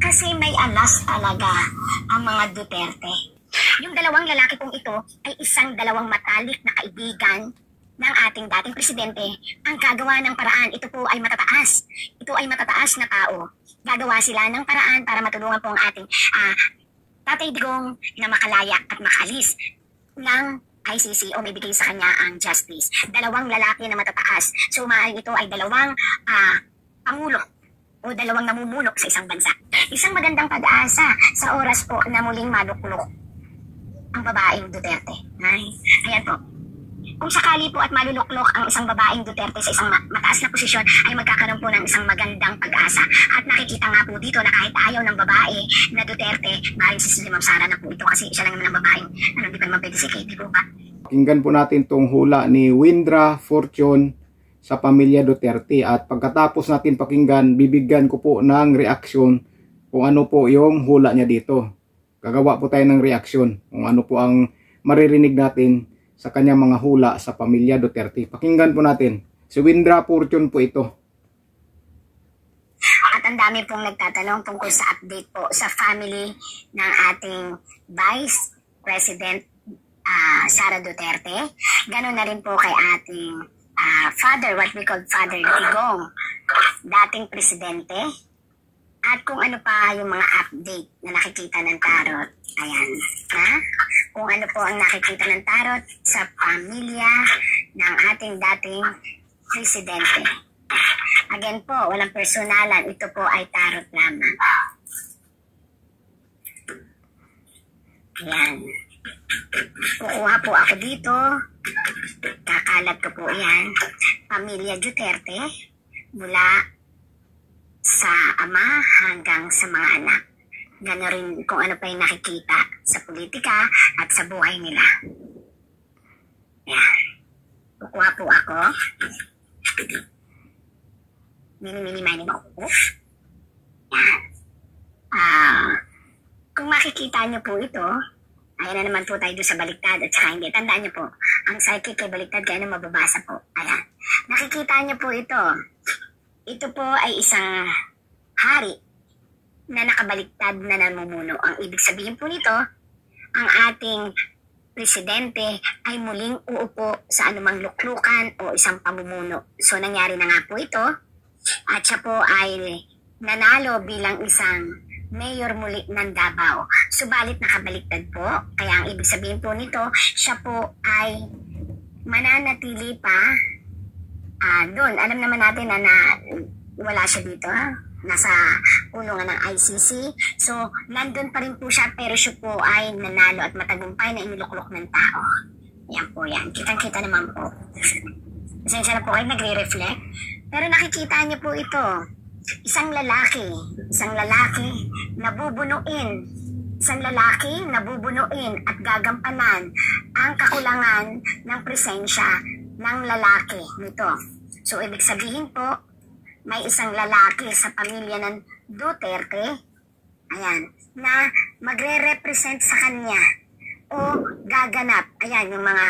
Kasi may alas talaga ang mga Duterte. Yung dalawang lalaki pong ito ay dalawang matalik na kaibigan ng ating dating presidente. Ang gagawa ng paraan, ito po ay matataas. Ito ay matataas na tao. Gagawa sila ng paraan para matulungan po ang ating Tatay Digong na makalaya at makalis ng ICC o may bigay sa kanya ang justice. Dalawang lalaki na matataas. So maaaring ito ay dalawang pangulo o dalawang namumuno sa isang bansa. Isang magandang pag-asa sa oras po na muling maluklok ang babaeng Duterte. Ayan po. Kung sakali po at maluluklok ang isang babaeng Duterte sa isang mataas na posisyon, ay magkakaroon po ng isang magandang pag-asa. At nakikita nga po dito na kahit ayaw ng babae na Duterte, maaaring si Ma'am Sara na po ito kasi siya lang naman ang babaeng di pa naman pwede si Katie po ba? Pakinggan po natin itong hula ni Windra Fortune sa pamilya Duterte. At pagkatapos natin pakinggan, bibigyan ko po ng reaksyon kung ano po yung hula niya dito. Gagawa po tayo ng reaksyon kung ano po ang maririnig natin sa kanyang mga hula sa pamilya Duterte. Pakinggan po natin. Si Windra Fortune po ito. At ang dami pong nagtatanong tungkol sa update po sa family ng ating Vice President Sara Duterte. Ganon na rin po kay ating father, what we call Father Digong, dating presidente. At kung ano pa yung mga update na nakikita ng tarot. Ayan. Kung ano po ang nakikita ng tarot sa pamilya ng ating dating presidente. Again po, walang personalan. Ito po ay tarot lamang. Ayan. Kukuha po ako dito. Kakalat ko po yan. Pamilya Duterte. Mula sa ama hanggang sa mga anak. Gano'n rin kung ano pa yung nakikita sa politika at sa buhay nila. Ayan. Kukuha po ako. Mini-mini-mini mo ako. Ayan. Kung makikita nyo po ito, ayan na naman po tayo doon sa baliktad at saka hindi. Tandaan nyo po, ang psychic ay baliktad kaya na mababasa po. Ayan. Nakikita nyo po ito. Ito po ay isang hari na nakabaliktad na namumuno. Ang ibig sabihin po nito, ang ating presidente ay muling uupo sa anumang luklukan o isang pamumuno. So nangyari na nga po ito at siya po ay nanalo bilang isang mayor muli ng Davao. Subalit nakabaliktad po, kaya ang ibig sabihin po nito, siya po ay mananatili pa doon. Alam naman natin na wala siya dito, nasa kulungan ng ICC. So, nandun pa rin po siya, pero siya po ay nanalo at matagumpay na iniluklok ng tao. Yan po yan. Kitang-kita naman po. Pasensya na po kayo, nagre-reflect. Pero nakikita niyo po ito. Isang lalaki nabubunuin. Isang lalaki nabubunuin at gagampanan ang kakulangan ng presensya ng lalaki nito. So, ibig sabihin po, may isang lalaki sa pamilya ng Duterte, ayan, na magre-represent sa kanya o gaganap. Ayan, yung mga,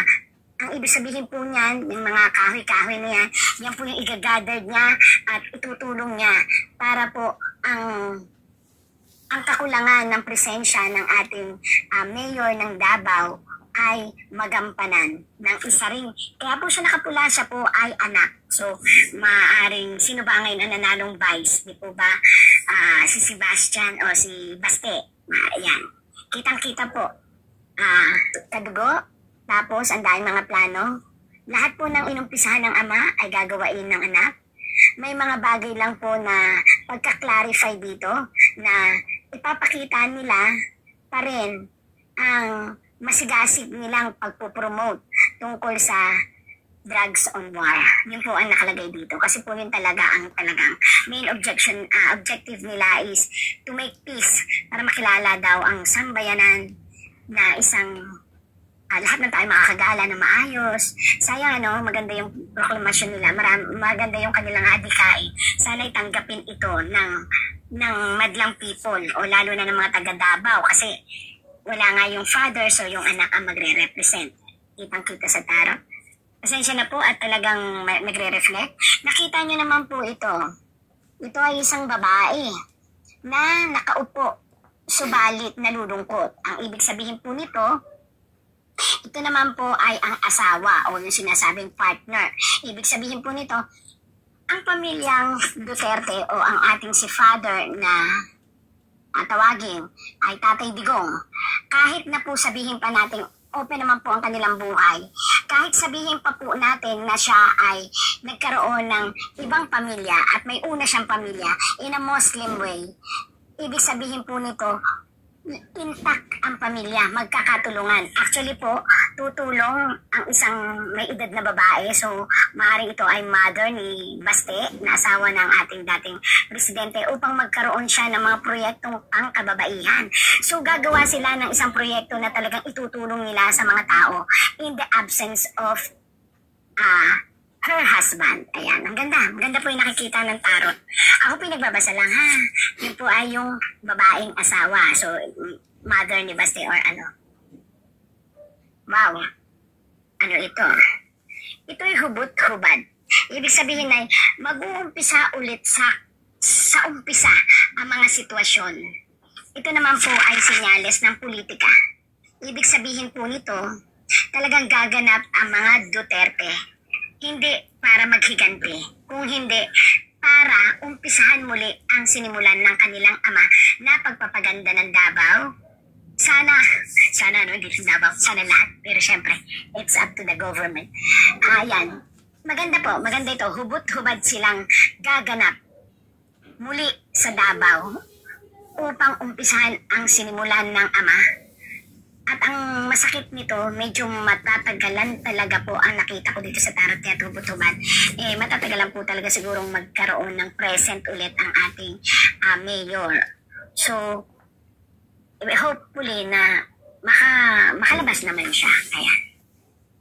ang ibig sabihin po niyan, yung mga kahoy-kahoy na yan po yung igagather niya at itutulong niya para po ang kakulangan ng presensya ng ating mayor ng Davao ay magampanan ng isa rin. Kaya po siya nakapula, siya po ay anak. So, maaaring sino ba ngayon ang nanalong vice? Di po ba si Sebastian o si Baste? Ayan. Kitang-kita po. Kadugo. Tapos, ang dahil mga plano. Lahat po ng inumpisahan ng ama ay gagawain ng anak. May mga bagay lang po na pagka-clarify dito na ipapakita nila pa rin ang masigasig nilang pagpupromote tungkol sa drugs on war. Yun po ang nakalagay dito. Kasi po yun talaga ang talagang main objective nila is to make peace para makilala daw ang sambayanan na isang lahat ng tayo makakagala na maayos. Sayang maganda yung proklamasyon nila. Maganda yung kanilang adhikain. Sana'y tanggapin ito ng madlang people o lalo na ng mga taga Davao kasi wala nga yung father, so yung anak ang magre-represent. Kitang-kita sa tarot. Pasensya na po at talagang nagre-reflect. Nakita nyo naman po ito. Ito ay isang babae. na nakaupo, subalit nalulungkot. Ang ibig sabihin po nito, ito naman po ay ang asawa o yung sinasabing partner. Ibig sabihin po nito, ang pamilyang Duterte o ang ating si father na tawagin ay Tatay Digong, kahit na po sabihin pa natin open naman po ang kanilang buhay, kahit sabihin pa po natin na siya ay nagkaroon ng ibang pamilya at may una siyang pamilya in a Muslim way, ibig sabihin po nito, intact ang pamilya, magkakatulungan. Actually po, tutulong ang isang may edad na babae. So, maaaring ito ay mother ni Baste, na asawa ng ating dating presidente, upang magkaroon siya ng mga proyektong pangkababaihan. So, gagawa sila ng isang proyekto na talagang itutulong nila sa mga tao in the absence of her husband. Ayan, ang ganda. Maganda po yung nakikita ng tarot. Ako pinagbabasa lang ha. Yun po ay yung babaeng asawa. So, mother ni Baste or ano. Wow. Ano ito? Ito'y hubot-hubad. Ibig sabihin ay mag-uumpisa ulit sa umpisa ang mga sitwasyon. Ito naman po ay senyales ng politika. Ibig sabihin po nito, talagang gaganap ang mga Duterte. Hindi para maghiganti, kung hindi para umpisahan muli ang sinimulan ng kanilang ama na pagpapaganda ng Davao. Sana no, dito sa Davao, sana lahat. Pero syempre, it's up to the government. Ayan, maganda po, maganda ito. Hubot-hubad silang gaganap muli sa Davao upang umpisahan ang sinimulan ng ama. At ang masakit nito, medyo matatagalan talaga po ang nakita ko dito sa tarot kaya hubot-hubad. Matatagalan po talaga sigurong magkaroon ng present ulit ang ating mayor. So, hopefully na makalabas naman siya. Ayan.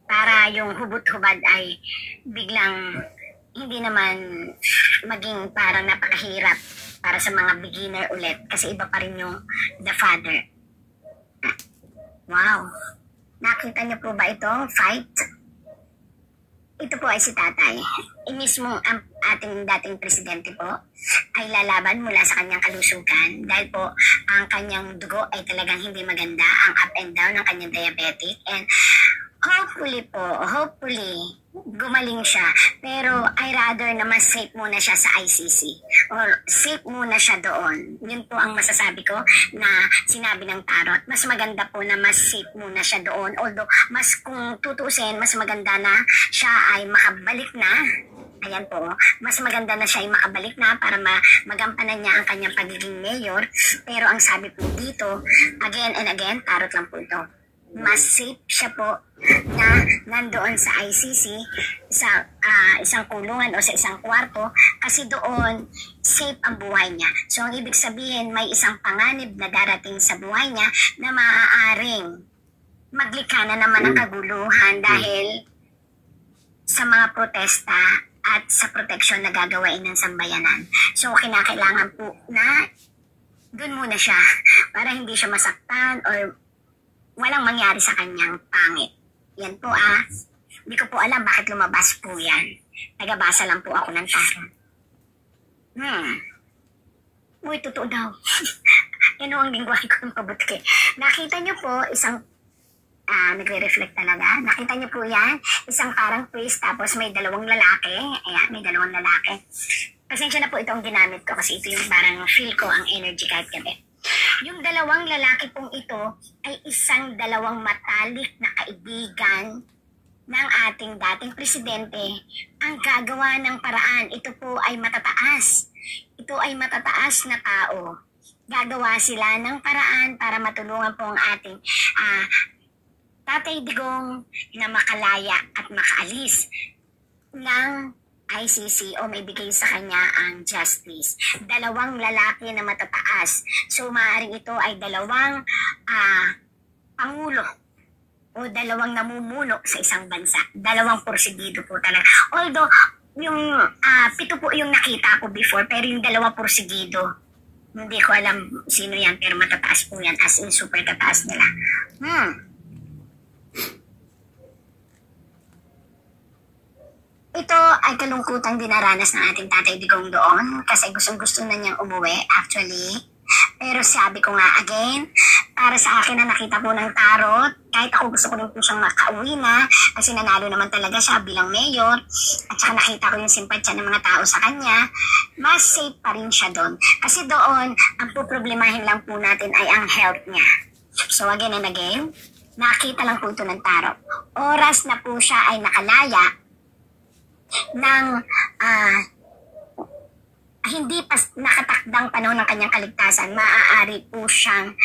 Para yung hubot-hubad ay biglang hindi naman maging parang napakahirap para sa mga beginner ulit. Kasi iba pa rin yung the father. Wow! Nakita niyo po ba itong fight? Ito po ay si tatay. Mismo ang ating dating presidente po ay lalaban mula sa kanyang kalusugan dahil po ang kanyang dugo ay talagang hindi maganda, ang up and down ng kanyang diabetic, and hopefully gumaling siya, pero I rather na mas safe muna siya sa ICC or safe muna siya doon. Yun po ang masasabi ko na sinabi ng tarot. Mas maganda po na mas safe muna siya doon, although mas kung tutusin, mas maganda na siya ay makabalik na. Ayan po, mas maganda na siya ay makabalik na para magampanan niya ang kanyang pagiging mayor. Pero ang sabi po dito, again and again, tarot lang po ito, mas safe siya po na nandoon sa ICC sa isang kulungan o sa isang kwarto kasi doon safe ang buhay niya. So ang ibig sabihin, may isang panganib na darating sa buhay niya na maaaring maglikha na naman ng kaguluhan dahil sa mga protesta at sa proteksyon na gagawain ng sambayanan. So kinakailangan po na doon muna siya para hindi siya masaktan or walang mangyari sa kanyang pangit. Yan po Hindi ko po alam bakit lumabas po yan. Nagabasa lang po ako ng tarot. Uy, totoo daw. Yan ang lingwahe ko ng pabutke. Nakita niyo po isang nagre-reflect talaga. Nakita niyo po yan? Isang parang priest tapos may dalawang lalaki. Ayan, may dalawang lalaki. Pasensya na po itong ginamit ko kasi ito yung parang feel ko ang energy kahit gabi. Yung dalawang lalaki pong ito ay dalawang matalik na kaibigan ng ating dating presidente. Ang gagawa ng paraan, ito po ay matataas. Ito ay matataas na tao. Gagawa sila ng paraan para matulungan po ang ating Tatay Digong na makalaya at makaalis ng ICC o may bigay sa kanya ang justice. Dalawang lalaki na matataas. So maaaring ito ay dalawang pangulo o dalawang namumuno sa isang bansa. Dalawang porsigido po talaga. Although yung 7 po yung nakita ko before, pero yung 2 porsigido, hindi ko alam sino yan, pero matataas po yan, as in super tataas nila. Ito ay kalungkutang dinaranas ng ating Tatay Digong doon kasi gustong-gusto na niyang umuwi. Actually, Pero sabi ko nga again, para sa akin na nakita po ng tarot, kahit ako gusto ko rin po siyang makauwi na, kasi nanalo naman talaga siya bilang mayor, at saka nakita ko yung simpatsya ng mga tao sa kanya, mas safe pa rin siya doon. Kasi doon, ang poproblemahin lang po natin ay ang health niya. So again and again, nakita lang po ito ng tarot. Oras na po siya ay nakalaya ng hindi pa nakatakdang panahon ng kanyang kaligtasan, maaari po siyang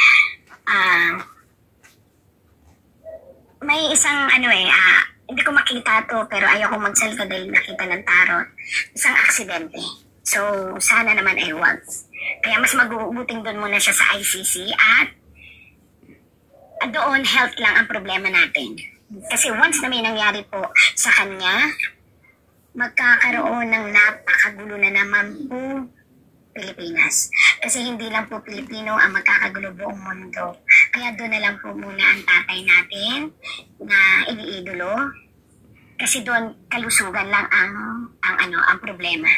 may isang hindi ko makita to pero ayoko magsalita dahil nakita ng tarot, isang aksidente. So sana naman ay wag. Kaya mas magubuting doon muna siya sa ICC at doon health lang ang problema natin. Kasi once na may nangyari po sa kanya, magkakaroon ng napakagulo na naman po Pilipinas. Kasi hindi lang po Pilipino ang magkakagulo buong mundo. Kaya doon na lang po muna ang tatay natin na iniidolo. Kasi doon kalusugan lang ang problema.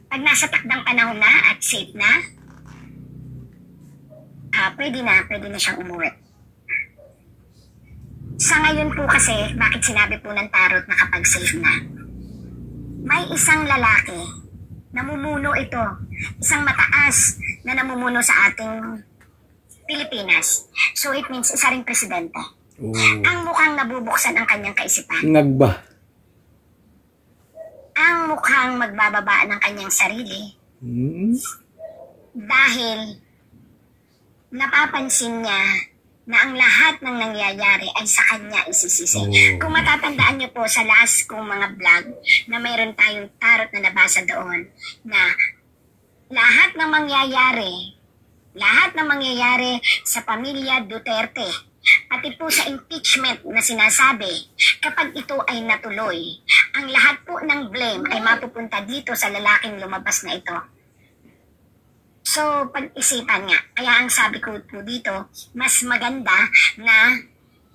Pag nasa takdang panahon na at safe na, pwede na siyang umuwi. Sa ngayon po kasi, bakit sinabi po ng tarot na kapag safe na? May isang lalaki, namumuno ito, isang mataas na namumuno sa ating Pilipinas. So it means isa ring presidente. Ang mukhang nabubuksan ang kanyang kaisipan. Nagba. Ang mukhang magbababa ng kanyang sarili. Dahil napapansin niya na ang lahat ng nangyayari ay sa kanya isisisi. Kung matatandaan niyo po sa last kong mga vlog na mayroon tayong tarot na nabasa doon na lahat ng mangyayari sa pamilya Duterte, pati po sa impeachment na sinasabi, kapag ito ay natuloy, ang lahat po ng blame ay mapupunta dito sa lalaking lumabas na ito. So, pag-isipan nga. Kaya ang sabi ko po dito, mas maganda na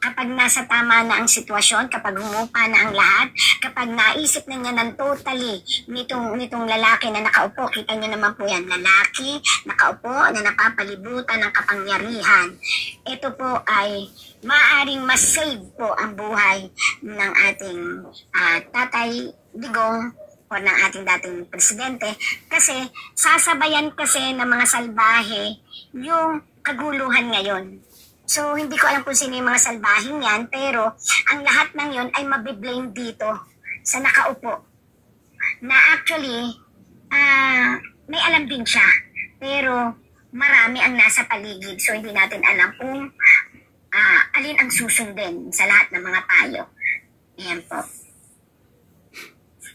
kapag nasa tama na ang sitwasyon, kapag humupa na ang lahat, kapag naisip na niya ng totally nitong lalaki na nakaupo, kita niyo naman po yan, lalaki, nakaupo, na napapalibutan ng kapangyarihan. Ito po ay maaaring mas save po ang buhay ng ating Tatay Digong o ng ating dating presidente kasi sasabayan kasi ng mga salbahe yung kaguluhan ngayon. So hindi ko alam kung sino yung mga salbaheng yan pero ang lahat ng yon ay mabiblame dito sa nakaupo na actually may alam din siya pero marami ang nasa paligid so hindi natin alam kung alin ang susundin sa lahat ng mga payo. Ayan po.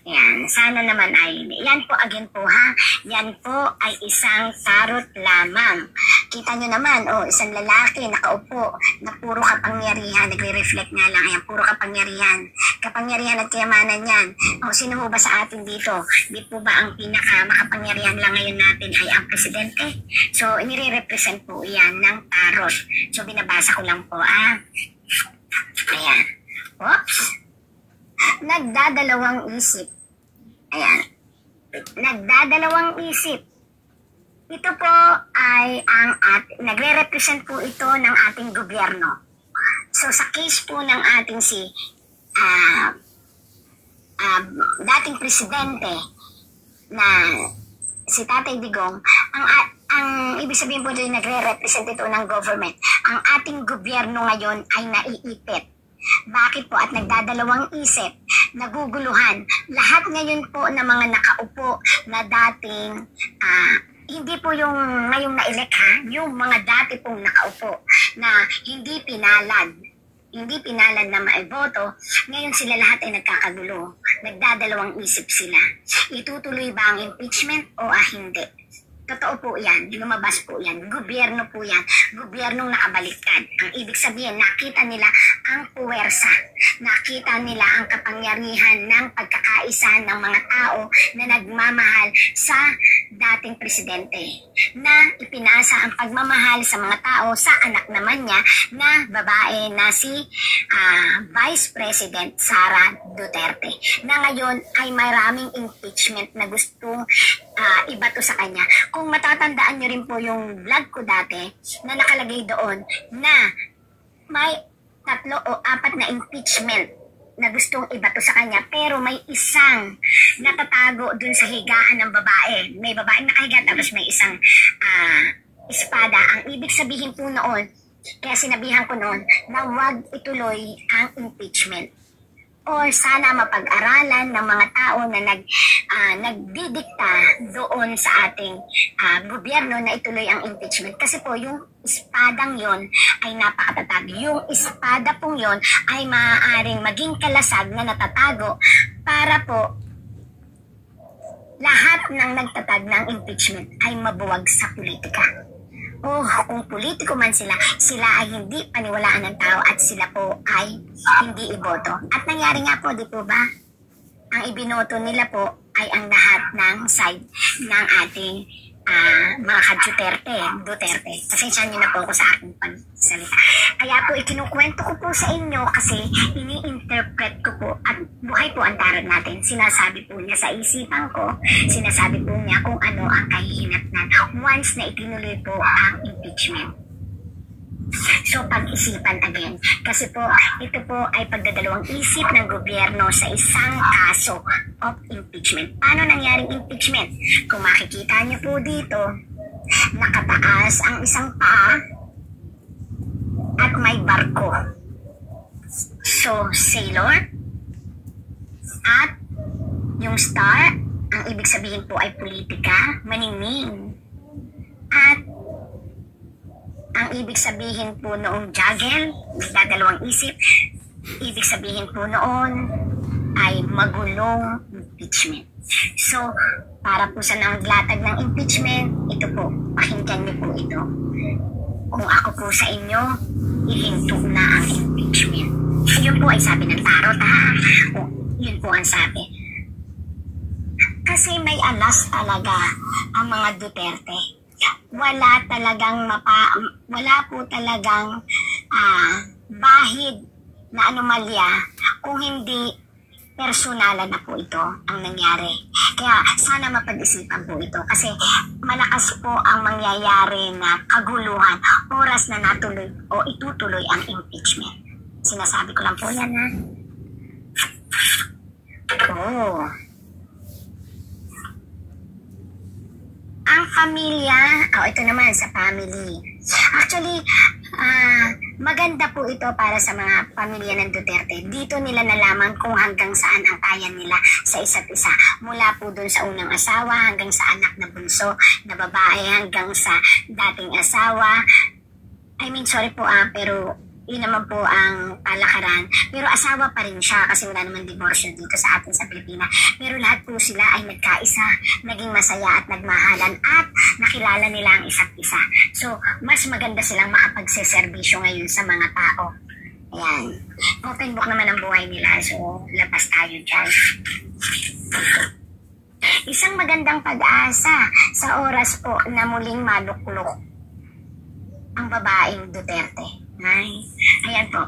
Yan, sana naman ay, yan po again po ha, yan po ay isang tarot lamang. Kita nyo naman, isang lalaki nakaupo na puro kapangyarihan, nagre-reflect nga lang, ayan, puro kapangyarihan. Kapangyarihan at kayamanan yan. Sino ho ba sa atin dito? Di po ba ang pinaka-makapangyarihan lang ngayon natin ay ang presidente? So, inire-represent po yan ng tarot. So, binabasa ko lang po, ayan. Oops. Nagdadalawang isip. Ayan. Nagdadalawang isip. Ito po ay nagre-represent po ito ng ating gobyerno. So sa case po ng ating dating presidente na si Tatay Digong, ang ibig sabihin po dito nagre-represent ito ng government. Ang ating gobyerno ngayon ay naiipit. Bakit po? At nagdadalawang isip, naguguluhan. Lahat ngayon po ng mga nakaupo na dating, hindi po yung ngayong na-elect yung mga dati pong nakaupo na hindi pinalad na maiboto, ngayon sila lahat ay nagkakagulo. Nagdadalawang isip sila. Itutuloy ba ang impeachment o hindi? Totoo po yan, lumabas po yan, gobyerno po yan, gobyernong nakabaliktad. Ang ibig sabihin, nakita nila ang puwersa, nakita nila ang kapangyarihan ng pagkakaisa ng mga tao na nagmamahal sa dating presidente na ipinasa ang pagmamahal sa mga tao sa anak naman niya na babae na si Vice President Sara Duterte, na ngayon ay maraming impeachment na gustong ibato sa kanya. Kung matatandaan niyo rin po yung vlog ko dati na nakalagay doon na may 3 o 4 na impeachment na gustong ibato sa kanya, pero may isang natatago dun sa higaan ng babae. May babaeng nakahiga tapos may isang espada. Ang ibig sabihin po noon, kaya sinabihan ko noon na huwag ituloy ang impeachment. Or sana mapag-aralan ng mga tao na nagdidikta doon sa ating gobyerno na ituloy ang impeachment. Kasi po yung espadang yon ay napakatatag. Yung espada pong yon ay maaaring maging kalasag na natatago para po lahat ng nagtatag ng impeachment ay mabuwag sa politika. Kung politiko man sila ay hindi paniwalaan ng tao at sila po ay hindi iboto. At nangyari nga po, di po ba? Ang ibinoto nila po ay ang lahat ng side ng ating mga ka-Duterte. Pasensya niyo na po ako sa aking pagsalita. Kaya po ikinukwento ko po sa inyo kasi ini-interpret ko po at buhay po ang tarot natin. Sinasabi po niya sa isipan ko, sinasabi po niya kung ano ang kahihinatnan once na itinuloy po ang impeachment. So, pag-isipan again. Kasi po, ito po ay pagdadalawang isip ng gobyerno sa isang kaso of impeachment. Paano nangyaring impeachment? Kung makikita niyo po dito, nakataas ang isang paa at may barko. So, sailor at yung star, ang ibig sabihin po ay politika, maningning. At ang ibig sabihin po noong juggle, nagdadalawang isip, ibig sabihin po noon ay magulong impeachment. So, para po sa nanglatag ng impeachment, ito po, pakinggan niyo po ito. Kung ako po sa inyo, ihinto na ang impeachment. Yun po ay sabi ng tarot, yun po ang sabi. Kasi may alas talaga ang mga Duterte. Wala po talagang bahid na anomalya kung hindi personalan na po ito ang nangyari. Kaya sana mapag-isipan po ito kasi malakas po ang mangyayari na kaguluhan oras na natuloy o itutuloy ang impeachment. Sinasabi ko lang po yan, ha? Ang pamilya, ito naman sa family. Actually, maganda po ito para sa mga pamilya ng Duterte. Dito nila nalaman kung hanggang saan ang kaya nila sa isa't isa. Mula po dun sa unang asawa hanggang sa anak na bunso na babae hanggang sa dating asawa. Pero yun naman po ang palakaran. Pero asawa pa rin siya kasi wala naman divorce dito sa atin sa Pilipinas. Pero lahat po sila ay nagkaisa, naging masaya at nagmahalan at nakilala nila ang isa't isa. So, mas maganda silang makapagseserbisyo ngayon sa mga tao. Ayan. Open book naman ang buhay nila. So, labas tayo dyan. Isang magandang pag-asa sa oras po na muling maluklok ang babaeng Duterte. Ayan po.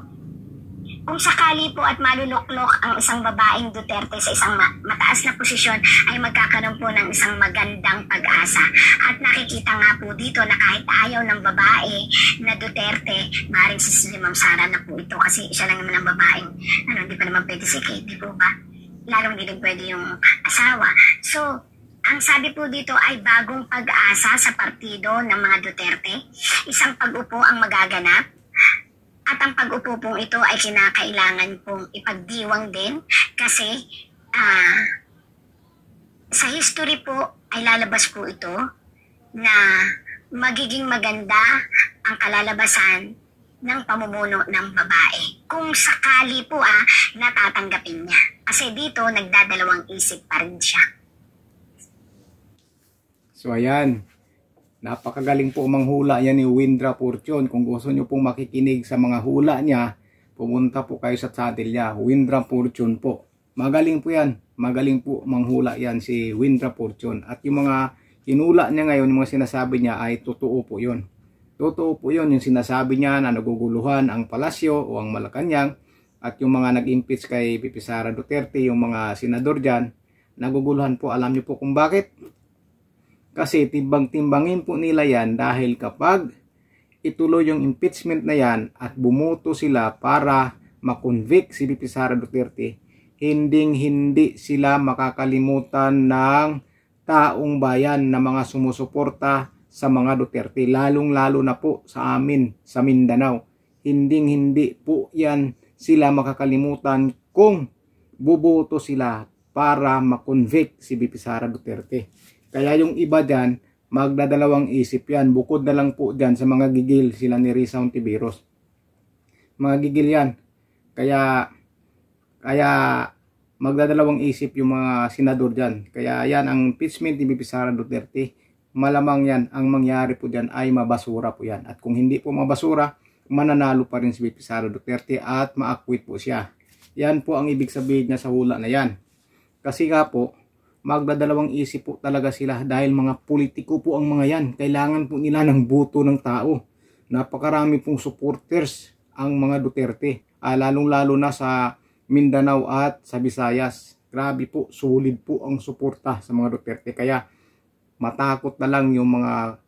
Kung sakali po at maluluklok ang isang babaeng Duterte sa isang mataas na posisyon, ay magkakaroon po ng isang magandang pag-asa. At nakikita nga po dito na kahit ayaw ng babae na Duterte, maaaring si Ma'am Sara na po ito kasi siya lang naman ang babaeng, hindi pa naman pwede si Kate, di po ba? Lalong hindi pwede yung asawa. So, ang sabi po dito ay bagong pag-asa sa partido ng mga Duterte. Isang pag-upo ang magaganap. At ang pag-upo pong ito ay kinakailangan pong ipagdiwang din kasi sa history po ay lalabas po ito na magiging maganda ang kalalabasan ng pamumuno ng babae. Kung sakali po natatanggapin niya. Kasi dito nagdadalawang isip pa rin siya. So ayan. Napakagaling po manghula yan ni Windra Fortune. Kung gusto nyo pong makikinig sa mga hula niya, pumunta po kayo sa channel niya, Windra Fortune po. Magaling po yan. Magaling po manghula yan si Windra Fortune. At yung mga hinula niya ngayon, yung mga sinasabi niya ay totoo po yun. Totoo po yun, yung sinasabi niya na naguguluhan ang palasyo o ang Malacanang at yung mga nag-impeach kay VP Sara Duterte, yung mga senador dyan, naguguluhan po. Alam niyo po kung bakit? Kasi timbang-timbangin po nila yan dahil kapag ituloy yung impeachment na yan at bumuto sila para makonvict si VP Sara Duterte, hindi sila makakalimutan ng taong bayan na mga sumusuporta sa mga Duterte, lalong-lalo na po sa amin sa Mindanao. Hindi po yan sila makakalimutan kung buboto sila para makonvict si VP Sara Duterte. Kaya yung iba dyan, magdadalawang isip yan. Bukod na lang po dyan sa mga gigil, sila ni Risa Hontiveros. Mga gigil yan. Kaya magdadalawang isip yung mga senador dyan. Kaya yan ang impeachment ni VP Sara Duterte. Malamang yan, ang mangyari po dyan ay mabasura po yan. At kung hindi po mabasura, mananalo pa rin si VP Sara Duterte at ma-acquit po siya. Yan po ang ibig sabihin niya sa hula na yan. Kasi nga po, magdadalawang isip po talaga sila dahil mga politiko po ang mga yan. Kailangan po nila ng boto ng tao. Napakarami pong supporters ang mga Duterte. Lalong-lalo na sa Mindanao at sa Visayas. Grabe po, solid po ang suporta sa mga Duterte. Kaya matakot na lang yung mga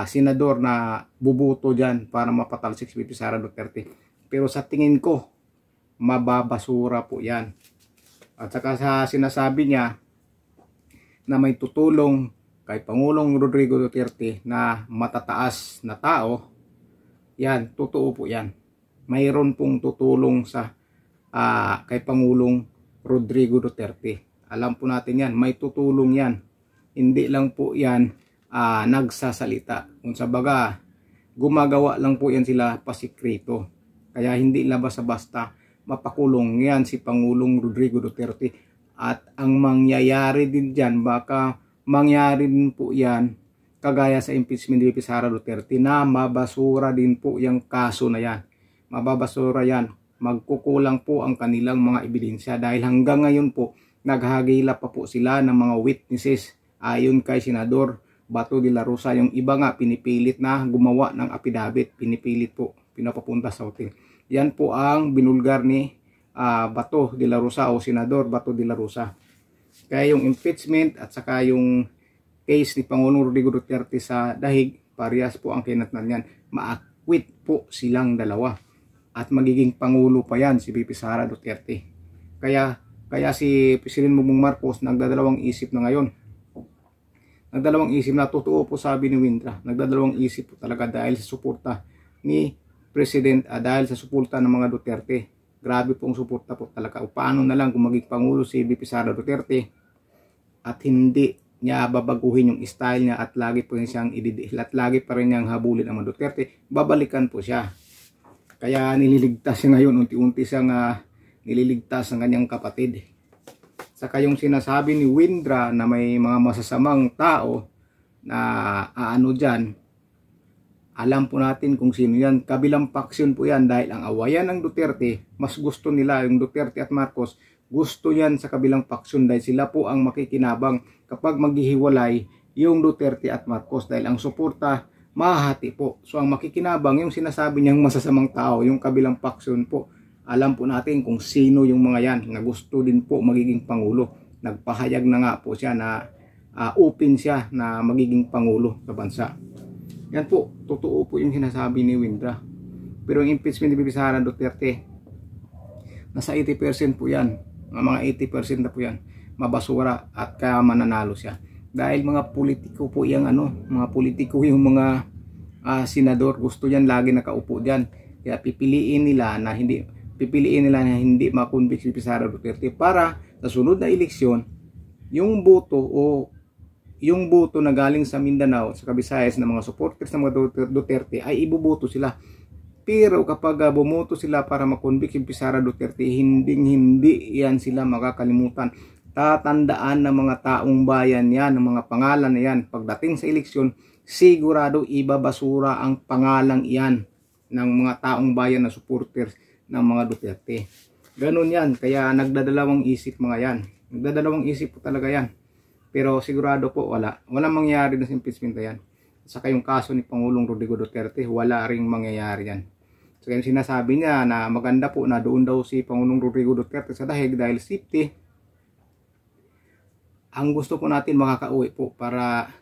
senador na bubuto dyan para mapatalsik si VP Sara Duterte. Pero sa tingin ko, mababasura po yan. At saka sa sinasabi niya na may tutulong kay Pangulong Rodrigo Duterte na matataas na tao, yan, totoo po yan. Mayroon pong tutulong sa kay Pangulong Rodrigo Duterte. Alam po natin yan, may tutulong yan. Hindi lang po yan nagsasalita. Kung sa baga, gumagawa lang po yan sila pasikreto. Kaya hindi lang basta-basta mapakulong yan si Pangulong Rodrigo Duterte. At ang mangyayari din dyan, baka mangyari din po yan kagaya sa impeachment ni VP Sara Duterte na mabasura din po yung kaso na yan. Mababasura yan. Magkukulang po ang kanilang mga ebidensya dahil hanggang ngayon po naghagila pa po sila ng mga witnesses. Ayon kay Senador Bato de la Rosa, yung iba nga pinipilit na gumawa ng affidavit, pinipilit po, pinapapunta sa hotel. Yan po ang binulgar ni Bato de la Rosa o Senador Bato de la Rosa. Kaya yung impeachment at saka yung case ni Pangulong Rodrigo Duterte sa dahig, parehas po ang kinatnan yan. Ma-acquit po silang dalawa at magiging Pangulo pa yan si VP Sara Duterte. Kaya si President Bongbong Marcos nagdadalawang isip na ngayon. Nagdalawang isip na, totoo po sabi ni Windra, nagdadalawang isip po talaga dahil sa suporta ni President, dahil sa suporta ng mga Duterte. Grabe pong suporta po talaga. O paano na lang kung maging Pangulo si VP Sara Duterte at hindi niya babaguhin yung style niya at lagi po siyang ididihil at lagi pa rin niyang habulin ang mga Duterte, babalikan po siya. Kaya nililigtas siya ngayon, unti-unti siyang nililigtas ng kanyang kapatid. Saka yung sinasabi ni Windra na may mga masasamang tao na dyan, alam po natin kung sino yan. Kabilang faction po yan dahil ang awayan ng Duterte, mas gusto nila yung Duterte at Marcos, gusto yan sa kabilang faction dahil sila po ang makikinabang kapag maghihiwalay yung Duterte at Marcos dahil ang suporta mahati po. So ang makikinabang yung sinasabi niyang masasamang tao, yung kabilang faction po. Alam po natin kung sino yung mga yan na gusto din po magiging Pangulo. Nagpahayag na nga po siya na open siya na magiging Pangulo sa bansa. Yan po, totoo po yung sinasabi ni Windra. Pero yung impeachment ni VP Sara Duterte, nasa 80% po yan. Mga 80% na po yan. Mabasura at kaya mananalo siya. Dahil mga politiko po yung mga politiko yung mga senador. Gusto yan lagi nakaupo dyan. Kaya pipiliin nila na hindi makonvict si Sara Duterte para sa sunod na eleksyon yung boto na galing sa Mindanao sa Visayas ng mga supporters ng mga Duterte ay iboboto sila. Pero kapag bumoto sila para makonvict si Sara Duterte, hindi yan sila makakalimutan. Tatandaan ng mga taong bayan yan, ng mga pangalan na yan. Pagdating sa eleksyon, sigurado ibabasura ang pangalang yan ng mga taong bayan na supporters ng mga Duterte. Ganun yan. Kaya nagdadalawang isip mga yan. Nagdadalawang isip po talaga yan. Pero sigurado po walang mangyayari na sa impeachment na yan. Saka yung kaso ni Pangulong Rodrigo Duterte, wala ring mangyayari yan. So yung sinasabi niya na maganda po na doon daw si Pangulong Rodrigo Duterte sa dahig dahil safety. Ang gusto po natin makakauwi po para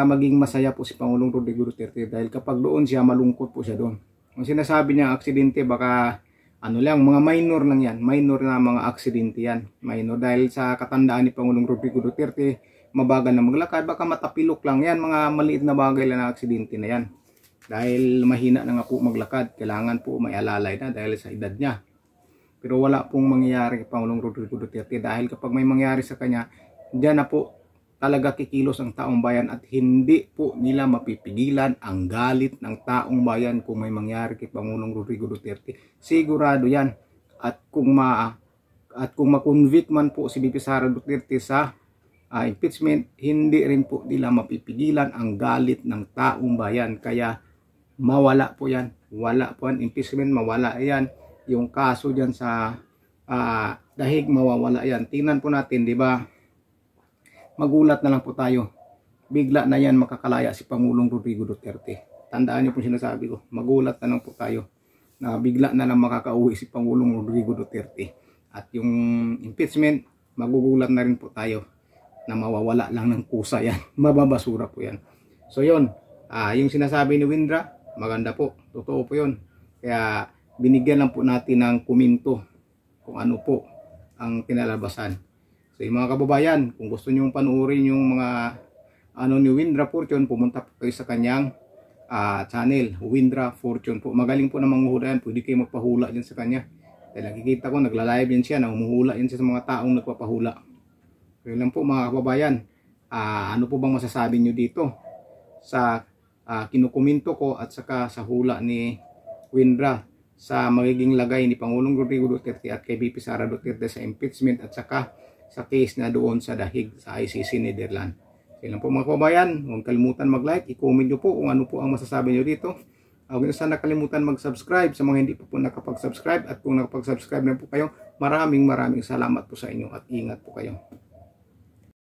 maging masaya po si Pangulong Rodrigo Duterte dahil kapag doon siya, malungkot po siya doon. Ang sinasabi niya aksidente, baka mga minor lang yan, minor na mga aksidente yan, minor dahil sa katandaan ni Pangulong Rodrigo Duterte, mabagal na maglakad, baka matapilok lang yan, mga maliit na bagay lang na aksidente na yan. Dahil mahina na nga po maglakad, kailangan po may alalay na dahil sa edad niya. Pero wala pong mangyayari kay Pangulong Rodrigo Duterte dahil kapag may mangyari sa kanya, diyan na po talaga kikilos ang taong bayan at hindi po nila mapipigilan ang galit ng taong bayan kung may mangyari kay Pangulong Rodrigo Duterte. Sigurado yan. At kung ma-convict man po si BP Sara Duterte sa impeachment, hindi rin po nila mapipigilan ang galit ng taong bayan. Kaya mawala po yan. Wala po yan. Impeachment, mawala yan. Yung kaso dyan sa dahig, mawawala yan. Tingnan po natin, di ba? Magulat na lang po tayo. Bigla na yan makakalaya si Pangulong Rodrigo Duterte. Tandaan niyo po sinasabi ko. Magulat na lang po tayo na bigla na lang makakauwi si Pangulong Rodrigo Duterte. At yung impeachment, magugulat na rin po tayo na mawawala lang ng kusa yan. Mababasura po yan. So yun, yung sinasabi ni Windra, maganda po. Totoo po yun. Kaya binigyan lang po natin ng komento kung ano po ang kinalabasan. So yung mga kababayan, kung gusto nyo panuorin yung mga ni Windra Fortune, pumunta po kayo sa kanyang channel, Windra Fortune po. Magaling po na manguhula yan. Pwede kayo magpahula dyan sa kanya. Dahil nakikita ko, nagla-live yan siya, na umuhula yan siya sa mga taong nagpapahula. Kaya lang po mga kababayan, ano po bang masasabi nyo dito sa kinukomento ko at saka sa hula ni Windra sa magiging lagay ni Pangulong Rodrigo Duterte at kay BP Sara Duterte sa impeachment at saka sa case na doon sa dahig sa ICC Netherlands. Kaya lang po mga kababayan, huwag kalimutan mag-like, i-comment nyo po kung ano po ang masasabi nyo dito. Huwag nyo sana kalimutan mag-subscribe sa mga hindi po nakapag-subscribe, at kung nakapag-subscribe na po kayo, maraming salamat po sa inyo at ingat po kayo.